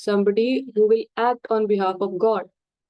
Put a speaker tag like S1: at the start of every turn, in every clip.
S1: somebody who will act on behalf of God।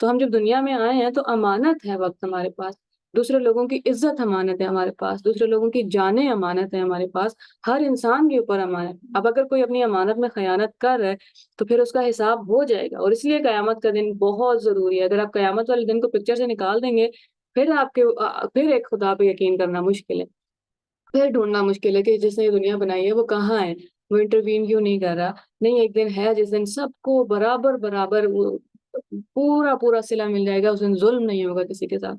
S1: تو ہم جب دنیا میں آئے ہیں تو امانت ہے وقت ہمارے پاس، دوسرے لوگوں کی عزت امانت ہے ہمارے پاس، دوسرے لوگوں کی جانیں امانت ہے ہمارے پاس، ہر انسان کے اوپر امانت۔ اب اگر کوئی اپنی امانت میں خیانت کر رہا ہے تو پھر اس کا حساب ہو جائے گا، اور اس لیے قیامت کا دن بہت ضروری ہے۔ اگر آپ قیامت والے دن کو پکچر سے نکال دیں گے پھر آپ کے پھر ایک خدا پہ یقین کرنا مشکل ہے، پھر ڈھونڈنا مشکل ہے کہ جس نے یہ دنیا بنائی ہے وہ کہاں ہے، وہ انٹروین کیوں نہیں کر رہا۔ نہیں، ایک دن ہے جس دن سب کو برابر برابر وہ پورا پورا صلہ مل جائے گا، اس دن ظلم نہیں ہوگا کسی کے ساتھ۔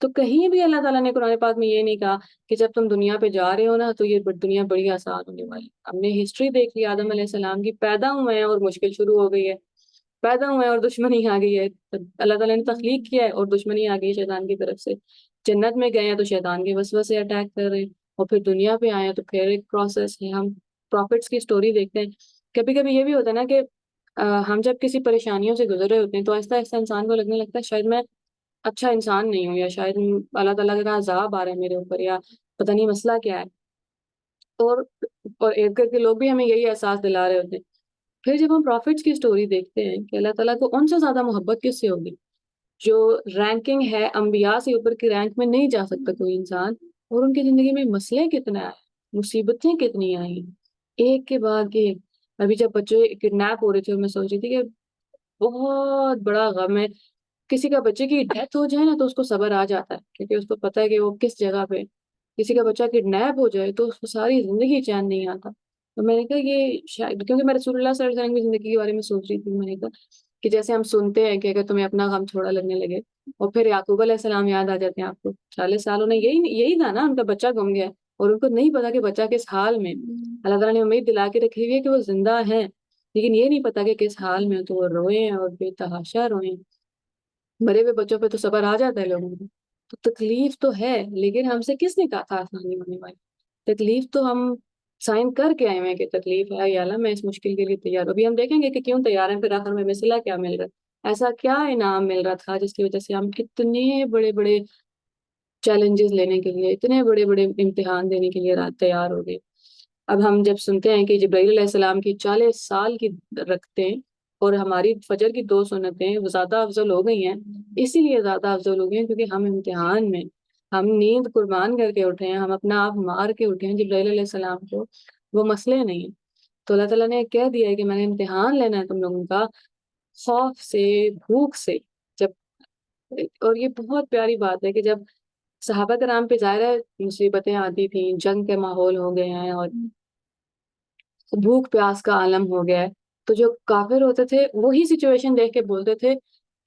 S1: تو کہیں بھی اللہ تعالیٰ نے قرآن پاک میں یہ نہیں کہا کہ جب تم دنیا پہ جا رہے ہو نا تو یہ دنیا بڑی آسان ہونے والی۔ ہم نے ہسٹری دیکھ لی آدم علیہ السلام کی، پیدا ہوئے ہیں اور مشکل شروع ہو گئی ہے، پیدا ہوئے ہیں اور دشمنی آ گئی ہے، اللہ تعالیٰ نے تخلیق کیا ہے اور دشمنی آ گئی ہے شیطان کی طرف سے۔ جنت میں گئے ہیں تو شیطان کے وسوسے سے اٹیک کر رہے ہیں، اور پھر دنیا پہ آئے ہیں تو پھر ایک پروسیس ہے۔ ہم پروفٹس کی سٹوری دیکھتے ہیں، کبھی کبھی یہ بھی ہوتا ہے نا کہ ہم جب کسی پریشانیوں سے گزر رہے ہوتے ہیں تو آہستہ آہستہ انسان کو لگنے لگتا ہے شاید میں اچھا انسان نہیں ہوں، یا شاید اللہ تعالیٰ کا عذاب آ رہا ہے میرے اوپر، یا پتہ نہیں مسئلہ کیا ہے۔ اور اور ارد گرد کے لوگ بھی ہمیں یہی احساس دلا رہے ہوتے ہیں۔ پھر جب ہم پروفٹس کی سٹوری دیکھتے ہیں کہ اللہ تعالیٰ کو ان سے زیادہ محبت کس سے ہوگی، جو رینکنگ ہے انبیاء سے اوپر کی رینک میں نہیں جا سکتا کوئی انسان، اور ان کی زندگی میں مسئلے کتنے آئے، مصیبتیں کتنی آئیں، ایک کے بعد ایک۔ ابھی جب بچے کڈنیپ ہو رہے تھے اور میں سوچ رہی تھی کہ بہت بڑا غم ہے، کسی کا بچے کی ڈیتھ ہو جائے نا تو اس کو صبر آ جاتا ہے کیونکہ اس کو پتہ ہے کہ وہ کس جگہ پہ۔ کسی کا بچہ کڈنیپ ہو جائے تو اس کو ساری زندگی چین نہیں آتا۔ تو میں نے کہا یہ شاید کیونکہ میں رسول اللہ صلی اللہ علیہ وسلم کی زندگی کے بارے میں سوچ رہی تھی، میں نے کہا کہ جیسے ہم سنتے ہیں کہ اگر تمہیں اپنا غم تھوڑا لگنے لگے، اور پھر یعقوب علیہ السلام یاد آ جاتے ہیں آپ کو، 40 سالوں نے یہی تھا نا، ان کا بچہ گم گیا اور ان کو نہیں پتا کہ بچہ کس حال میں۔ اللہ تعالیٰ نے امید دلا کے رکھی ہوئی ہے کہ وہ زندہ ہے، لیکن یہ نہیں پتا کہ کس حال میں، تو وہ روئے ہیں اور بے تحاشا روئے ہیں۔ مرے ہوئے بچوں پہ تو صبر آ جاتا ہے لوگوں کو، تو تکلیف تو ہے، لیکن ہم سے کس نے کہا تھا آسانی ہونے والی؟ تکلیف تو ہم سائن کر کے آئے ہیں کہ تکلیف ہے، یا اللہ میں اس مشکل کے لیے تیار ہوں۔ ابھی ہم دیکھیں گے کہ کیوں تیار ہیں، پھر آخر میں ہمیں صلہ کیا مل رہا ہے، ایسا کیا انعام مل رہا تھا جس کی وجہ سے ہم اتنے بڑے بڑے چیلنجز لینے کے لیے، اتنے بڑے بڑے امتحان دینے کے لیے رات تیار ہو گئے۔ اب ہم جب سنتے ہیں کہ جبرائیل علیہ السلام کی 40 سال کی رکھتے ہیں اور ہماری فجر کی 2 سنتیں وہ زیادہ افضل ہو گئی ہیں، اسی لیے زیادہ افضل ہو گئی ہیں کیونکہ ہم امتحان میں، ہم نیند قربان کر کے اٹھے ہیں، ہم اپنا آپ مار کے اٹھے ہیں جبرائیل علیہ السلام کو، وہ مسئلے نہیں ہیں۔ تو اللہ تعالیٰ نے کہہ دیا ہے کہ میں نے امتحان لینا ہے تم لوگوں کا، خوف سے، بھوک سے۔ جب اور یہ بہت پیاری بات ہے کہ جب صحابہ کرام پہ ظاہر ہے مصیبتیں آتی تھیں، جنگ کے ماحول ہو گئے ہیں اور بھوک پیاس کا عالم ہو گیا ہے، تو جو کافر ہوتے تھے وہی سچویشن دیکھ کے بولتے تھے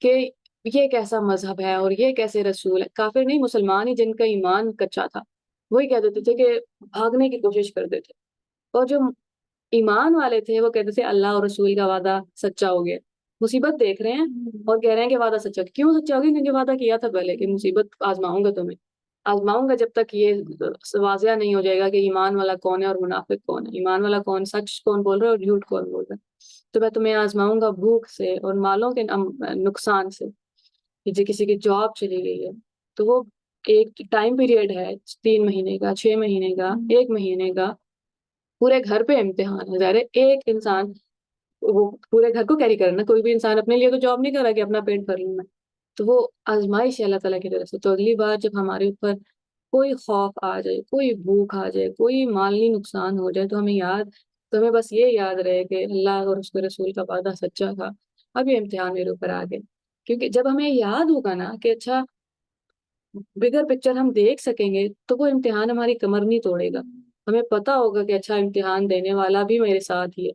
S1: کہ یہ کیسا مذہب ہے اور یہ کیسے رسول ہے۔ کافر نہیں، مسلمان ہی جن کا ایمان کچا تھا وہی کہہ دیتے تھے کہ بھاگنے کی کوشش کرتے تھے، اور جو ایمان والے تھے وہ کہتے تھے اللہ اور رسول کا وعدہ سچا ہو گیا۔ مصیبت دیکھ رہے ہیں اور کہہ رہے ہیں کہ وعدہ سچا، کیوں سچا ہوگا؟ کیونکہ وعدہ کیا تھا پہلے کہ مصیبت آزماؤں گا تمہیں، آزماؤں گا جب تک یہ واضح نہیں ہو جائے گا کہ ایمان والا کون ہے اور منافق کون ہے، ایمان والا کون، سچ کون بول رہا ہے اور جھوٹ کون بول رہا ہے۔ تو میں تمہیں آزماؤں گا بھوک سے اور مالوں کے نقصان سے، کہ جو کسی کی جاب چلی گئی ہے تو وہ ایک ٹائم پیریڈ ہے 3 مہینے کا، 6 مہینے کا، 1 مہینے کا، پورے گھر پہ امتحان ہے۔ ظاہر ہے ایک انسان وہ پورے گھر کو کیری کرنا، کوئی بھی انسان اپنے لیے تو جاب نہیں کر رہا کہ اپنا پیٹ بھر لوں میں، تو وہ آزمائش ہے اللہ تعالیٰ کی طرف سے۔ تو اگلی بار جب ہمارے اوپر کوئی خوف آ جائے، کوئی بھوک آ جائے، کوئی مالی نقصان ہو جائے، تو ہمیں بس یہ یاد رہے کہ اللہ اور اس کے رسول کا وعدہ سچا تھا، اب یہ امتحان میرے اوپر آ گئے۔ کیونکہ جب ہمیں یاد ہوگا نا کہ اچھا بگر پکچر ہم دیکھ سکیں گے تو وہ امتحان ہماری کمر نہیں توڑے گا، ہمیں پتا ہوگا کہ اچھا امتحان دینے والا بھی میرے ساتھ ہی ہے۔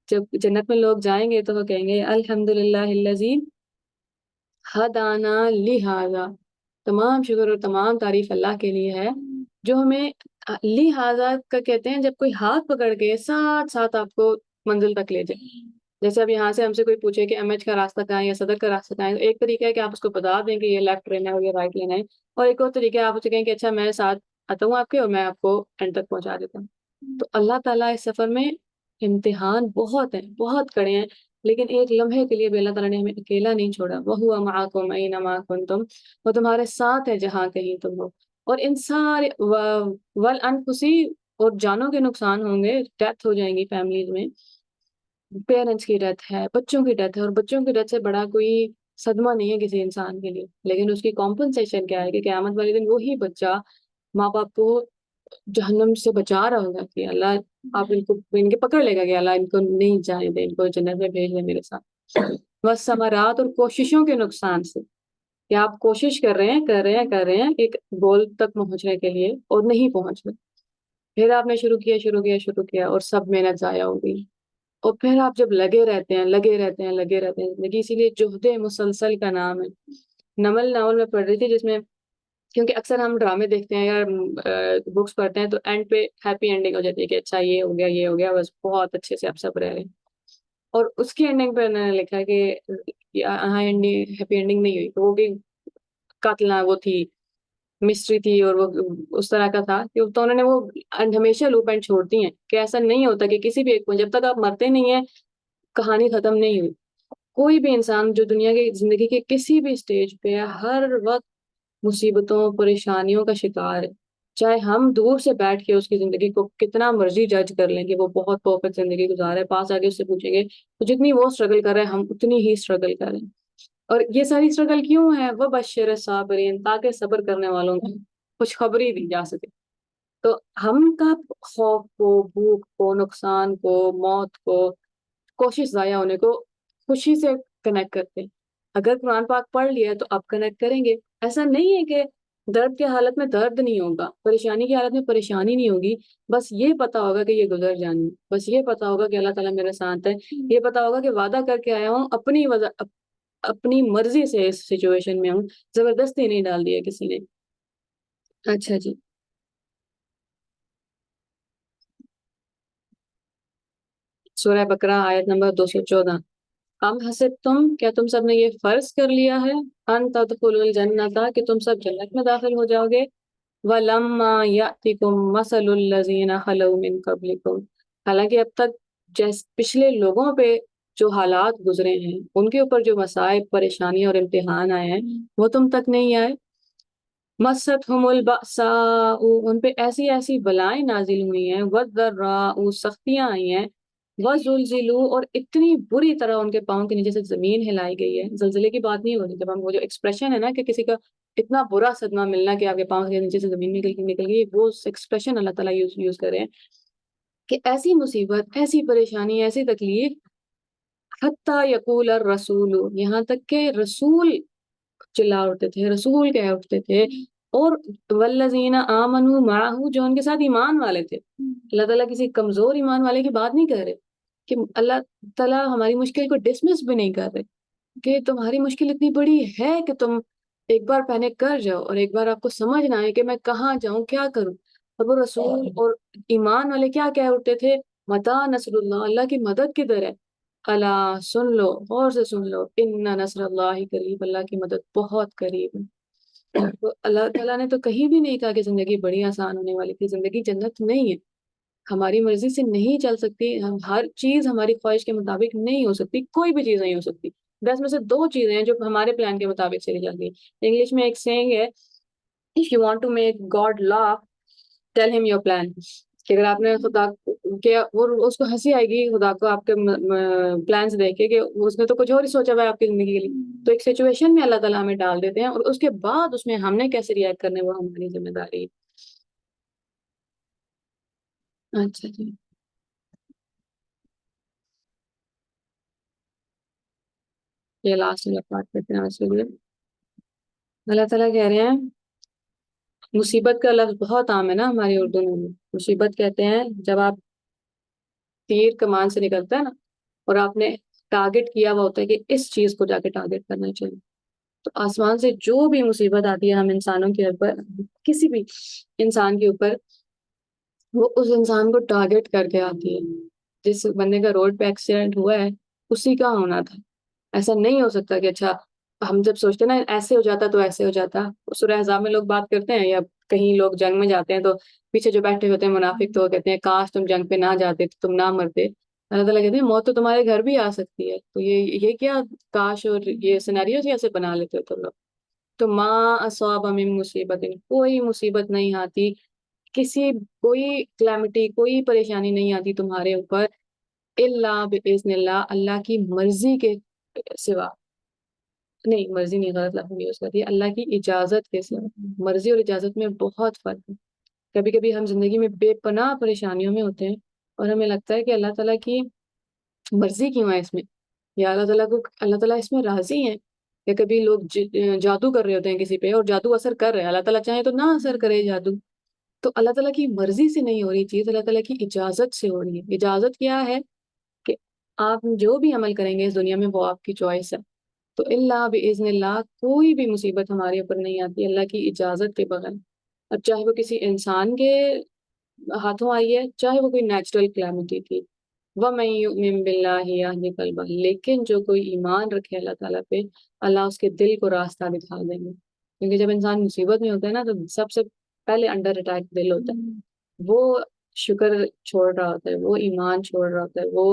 S1: جب جنت میں لوگ جائیں گے تو وہ کہیں گے الحمدللہ الذی ہدانا لہذا، تمام شکر اور تمام تعریف اللہ کے لیے ہے جو ہمیں لہذا کا کہتے ہیں جب کوئی ہاتھ پکڑ کے ساتھ ساتھ آپ کو منزل تک لے جائے۔ جیسے اب یہاں سے ہم سے کوئی پوچھے کہ ایم ایچ کا راستہ کہاں ہے یا صدر کا راستہ کہاں ہے، ایک طریقہ ہے کہ آپ اس کو بتا دیں کہ یہ لیفٹ لینا ہے اور یہ رائٹ لینا ہے، اور ایک اور طریقہ ہے آپ اسے کہیں کہ اچھا میں ساتھ آتا ہوں آپ کے اور میں آپ کو اینڈ تک پہنچا دیتا ہوں۔ تو اللہ تعالیٰ اس سفر میں امتحان بہت ہیں، بہت کڑے ہیں، لیکن ایک لمحے کے لیے بھی اللہ تعالیٰ نے ہمیں اکیلا نہیں چھوڑا۔ وَهُوَ مَعَكُمْ أَيْنَمَا كُنتُمْ، وہ تمہارے ساتھ ہے جہاں کہیں تم ہو۔ اور ان سارے والانفسی، اور جانوں کے نقصان ہوں گے، ڈیتھ ہو جائیں گی فیملیز میں، پیرنٹس کی ڈیتھ ہے، بچوں کی ڈیتھ ہے، اور بچوں کی ڈیتھ سے بڑا کوئی صدمہ نہیں ہے کسی انسان کے لیے، لیکن اس کی کمپنسیشن کیا ہے کہ قیامت والے دن وہی بچہ ماں باپ کو جہنم سے بچا رہا ہوگا کہ اللہ آپ ان کو ان کے پکڑ لے گا کہ اللہ ان کو نہیں جانے دے، ان کو جنت میں بھیج دے میرے ساتھ، بس ثمرات اور کوششوں کے نقصان سے، کہ آپ کوشش کر رہے ہیں کر رہے ہیں کر رہے ہیں ایک گول تک پہنچنے کے لیے اور نہیں پہنچ رہے، پھر آپ نے شروع کیا اور سب محنت ضائع ہو گئی، اور پھر آپ جب لگے رہتے ہیں زندگی، اسی لیے جہد مسلسل کا نام ہے۔ نمل ناول میں پڑھ رہی تھی جس میں، کیونکہ اکثر ہم ڈرامے دیکھتے ہیں یا بکس پڑھتے ہیں تو اینڈ پہ ہیپی اینڈنگ ہو جاتی ہے کہ اچھا یہ ہو گیا بس بہت اچھے سے آپ سب رہ رہے ہیں، اور اس کی اینڈنگ پہ انہوں نے لکھا کہ ہاں ہیپی اینڈنگ نہیں ہوئی، تو وہ بھی قاتلہ وہ تھی، مسٹری تھی، اور وہ اس طرح کا تھا کہ تو انہوں نے وہ ہمیشہ لوپ اینڈ چھوڑتی ہیں کہ ایسا نہیں ہوتا کہ کسی بھی ایک جب تک آپ مرتے نہیں ہیں کہانی ختم نہیں ہوئی۔ کوئی بھی انسان جو دنیا کی زندگی کے کسی بھی سٹیج پہ ہے، ہر وقت مصیبتوں پریشانیوں کا شکار ہے، چاہے ہم دور سے بیٹھ کے اس کی زندگی کو کتنا مرضی جج کر لیں کہ وہ بہت پرفیکٹ زندگی گزار رہا ہے، پاس آگے اس سے پوچھیں گے تو جتنی وہ اسٹرگل کر رہے ہیں ہم اتنی ہی اسٹرگل کر رہے ہیں، اور یہ ساری اسٹرگل کیوں ہے؟ وہ بشر صابرین، تاکہ صبر کرنے والوں کو خوشخبری دی جا سکے۔ تو ہم کا خوف کو، بھوک کو، نقصان کو، موت کو، کوشش ضائع ہونے کو خوشی سے کنیکٹ کرتے ہیں۔ اگر قرآن پاک پڑھ لیا تو آپ کنیکٹ کریں گے۔ ایسا نہیں ہے کہ درد کی حالت میں درد نہیں ہوگا، پریشانی کی حالت میں پریشانی نہیں ہوگی، بس یہ پتا ہوگا کہ یہ گزر جانی، بس یہ پتا ہوگا کہ اللہ تعالیٰ میرے ساتھ ہے، یہ پتا ہوگا کہ وعدہ کر کے آیا ہوں، اپنی مرضی سے اس سچویشن میں ہوں، زبردستی نہیں ڈال دیا کسی نے۔ اچھا جی، سورہ بقرہ آیت نمبر 214۔ ام حسب کیا تم سب نے یہ فرض کر لیا ہے ان تدخلوا الجنت کہ تم سب جنت میں داخل ہو جاؤ گے، ولما یاتکم مثل الذین خلو من قبلکم، حالانکہ اب تک پچھلے لوگوں پہ جو حالات گزرے ہیں، ان کے اوپر جو مصائب پریشانی اور امتحان آئے ہیں وہ تم تک نہیں آئے۔ مستہم البأساء، ان پہ ایسی ایسی بلائیں نازل ہوئی ہیں، والضراء، سختیاں آئی ہیں، وزلزلوا، اور اتنی بری طرح ان کے پاؤں کے نیچے سے زمین ہلائی گئی ہے۔ زلزلے کی بات نہیں ہو رہی، جب ہم وہ جو ایکسپریشن ہے نا کہ کسی کا اتنا برا صدمہ ملنا کہ آپ کے پاؤں کے نیچے سے زمین نکل گئی، وہ ایکسپریشن اللہ تعالیٰ یوز کر رہے ہیں کہ ایسی مصیبت، ایسی پریشانی، ایسی تکلیف، حتیٰ یقول الرسول، یہاں تک کہ رسول چلا اٹھتے تھے، رسول کہہ اٹھتے تھے، اور والذین آمنوا معہ، جو ان کے ساتھ ایمان والے تھے۔ اللہ تعالیٰ کسی کمزور ایمان والے کی بات نہیں کر رہے، کہ اللہ تعالیٰ ہماری مشکل کو ڈسمس بھی نہیں کر رہے کہ تمہاری مشکل اتنی بڑی ہے کہ تم ایک بار پینک کر جاؤ اور ایک بار آپ کو سمجھ نہ آئے کہ میں کہاں جاؤں کیا کروں، اور وہ رسول اور ایمان والے کیا کہہ اٹھتے تھے؟ متا نصر اللہ، اللہ کی مدد کدھر ہے؟ اللہ سن لو، غور سے سن لو، ان نصر اللہ قریب، اللہ کی مدد بہت قریب ہے۔ تو اللہ تعالیٰ نے تو کہیں بھی نہیں کہا کہ زندگی بڑی آسان ہونے والی تھی، زندگی جنت نہیں ہے، ہماری مرضی سے نہیں چل سکتی، ہم ہر چیز ہماری خواہش کے مطابق نہیں ہو سکتی، کوئی بھی چیز نہیں ہو سکتی، 10 میں سے 2 چیزیں ہیں جو ہمارے پلان کے مطابق چلی جاتی ہیں۔ انگلش میں ایک سینگ ہے، if you want to make God laugh tell him your plan، کہ اگر آپ نے خدا کہ وہ اس کو ہنسی آئے گی خدا کو آپ کے پلانس دیکھ کے کہ اس نے تو کچھ اور ہی سوچا ہوا ہے آپ کی زندگی کے لیے، تو ایک سچویشن میں اللہ تعالیٰ ہمیں ڈال دیتے ہیں اور اس کے بعد اس میں ہم نے کیسے ریئیکٹ کرنے وہ ہماری ذمہ داری ہے۔ اچھا جی، یہ لاسٹ والا پارٹ کرتے ہیں آج کے لیے۔ اللہ تعالیٰ کہہ رہے ہیں، مصیبت کا لفظ بہت عام ہے نا ہماری اردو میں، مصیبت کہتے ہیں جب آپ تیر کمان سے نکلتا ہے نا اور آپ نے ٹارگٹ کیا ہوا ہوتا ہے کہ اس چیز کو جا کے ٹارگٹ کرنا چاہیے، تو آسمان سے جو بھی مصیبت آتی ہے ہم انسانوں کے اوپر، کسی بھی انسان کے اوپر، وہ اس انسان کو ٹارگٹ کر کے آتی ہے۔ جس بندے کا روڈ پہ ایکسیڈنٹ ہوا ہے اسی کا ہونا تھا، ایسا نہیں ہو سکتا کہ اچھا ہم جب سوچتے ہیں نا ایسے ہو جاتا تو ایسے ہو جاتا، سورہ احزاب میں لوگ بات کرتے ہیں یا کہیں لوگ جنگ میں جاتے ہیں تو پیچھے جو بیٹھے ہوتے ہیں منافق تو وہ کہتے ہیں کاش تم جنگ پہ نہ جاتے تو تم نہ مرتے، اللہ تعالیٰ کہتے ہیں موت تو تمہارے گھر بھی آ سکتی ہے، تو یہ کیا کاش اور یہ سیناریوز ایسے بنا لیتے ہو تم لوگ۔ تو ماں اصاب من مصیبت، کوئی مصیبت نہیں آتی، کسی کوئی کلیمٹی کوئی پریشانی نہیں آتی تمہارے اوپر، الا باذن اللہ، اللہ کی مرضی کے سوا، نہیں مرضی نہیں، غلط لفظ یوز کرتی ہے، اللہ کی اجازت کے سوا۔ مرضی اور اجازت میں بہت فرق ہے۔ کبھی کبھی ہم زندگی میں بے پناہ پریشانیوں میں ہوتے ہیں اور ہمیں لگتا ہے کہ اللہ تعالیٰ کی مرضی کیوں ہے اس میں، یا اللہ تعالیٰ اس میں راضی ہے، یا کبھی لوگ جادو کر رہے ہوتے ہیں کسی پہ اور جادو اثر کر رہے ہیں، اللہ تعالیٰ چاہے تو نہ اثر کرے جادو۔ تو اللہ تعالیٰ کی مرضی سے نہیں ہو رہی چیز، اللہ تعالیٰ کی اجازت سے ہو رہی ہے۔ اجازت کیا ہے کہ آپ جو بھی عمل کریں گے اس دنیا میں وہ آپ کی چوائس ہے۔ تو اللہ باذن اللہ کوئی بھی مصیبت ہمارے اوپر نہیں آتی اللہ کی اجازت کے بغیر، اب چاہے وہ کسی انسان کے ہاتھوں آئی ہے، چاہے وہ کوئی نیچرل کلیمٹی تھی۔ وَمَن يُؤْمِن بِاللَّهِ يَهْدِ قَلْبَهُ، لیکن جو کوئی ایمان رکھے اللہ تعالیٰ پہ، اللہ اس کے دل کو راستہ دکھا دیں گے، کیونکہ جب انسان مصیبت میں ہوتا ہے نا تو سب سے پہلے انڈر اٹیک دل ہوتا ہے، وہ شکر چھوڑ رہا ہوتا ہے، وہ ایمان چھوڑ رہا ہوتا ہے، وہ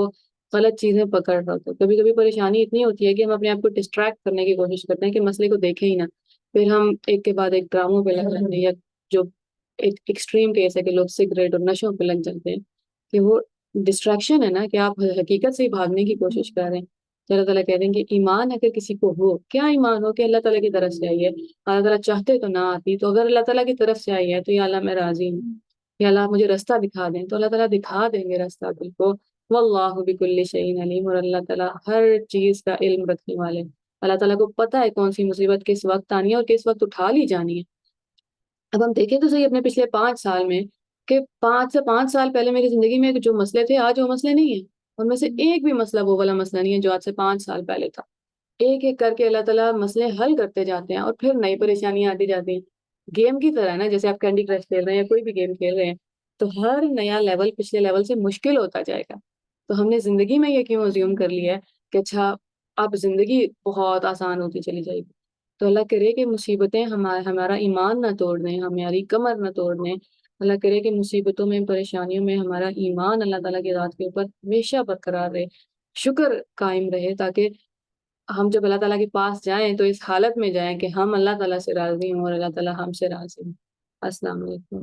S1: غلط چیزیں پکڑ رہا ہوتا ہے۔ کبھی کبھی پریشانی اتنی ہوتی ہے کہ ہم اپنے آپ کو ڈسٹریکٹ کرنے کی کوشش کرتے ہیں کہ مسئلے کو دیکھیں ہی نہ، پھر ہم ایک کے بعد ایک ڈراموں پہ لگ جاتے ہیں، یا جو ایک ایکسٹریم کیس ہے کہ لوگ سگریٹ اور نشوں پہ لگ جاتے ہیں، کہ وہ ڈسٹریکشن ہے نا، کہ آپ حقیقت سے ہی بھاگنے کی کوشش کر رہے ہیں۔ تو اللہ تعالیٰ کہہ دیں کہ ایمان اگر کسی کو ہو، کیا ایمان ہو کہ اللہ تعالیٰ کی طرف سے آئی ہے، اللہ تعالیٰ چاہتے تو نہ آتی، تو اگر اللہ تعالیٰ کی طرف سے آئی ہے تو یا اللہ میں راضی ہوں، یا اللہ آپ مجھے راستہ دکھا دیں، تو اللہ تعالیٰ دکھا دیں گے راستہ دل کو۔ واللہ بکل شیء علیم، اور اللہ تعالیٰ ہر چیز کا علم رکھنے والے، اللہ تعالیٰ کو پتہ ہے کون سی مصیبت کس وقت آنی ہے اور کس وقت اٹھا لی جانی ہے۔ اب ہم دیکھیں تو صحیح اپنے پچھلے 5 سال میں، کہ 5 سے 5 سال پہلے میری زندگی میں جو مسئلے تھے آج وہ مسئلے نہیں ہیں، اور میں سے ایک بھی مسئلہ وہ والا مسئلہ نہیں ہے جو آج سے 5 سال پہلے تھا۔ ایک ایک کر کے اللہ تعالیٰ مسئلے حل کرتے جاتے ہیں اور پھر نئی پریشانیاں آتی جاتی ہیں۔ گیم کی طرح ہے نا، جیسے آپ کینڈی کرش کھیل رہے ہیں یا کوئی بھی گیم کھیل رہے ہیں، تو ہر نیا لیول پچھلے لیول سے مشکل ہوتا جائے گا۔ تو ہم نے زندگی میں یہ کیوں ازیوم کر لیا ہے کہ اچھا اب زندگی بہت آسان ہوتی چلی جائے گی؟ تو اللہ کرے کہ مصیبتیں ہمارا ایمان نہ توڑ دیں، ہماری کمر نہ توڑ دیں۔ اللہ کرے کہ مصیبتوں میں پریشانیوں میں ہمارا ایمان اللہ تعالیٰ کی ذات کے اوپر ہمیشہ برقرار رہے، شکر قائم رہے، تاکہ ہم جب اللہ تعالیٰ کے پاس جائیں تو اس حالت میں جائیں کہ ہم اللہ تعالیٰ سے راضی ہوں اور اللہ تعالیٰ ہم سے راضی ہوں۔ السلام علیکم۔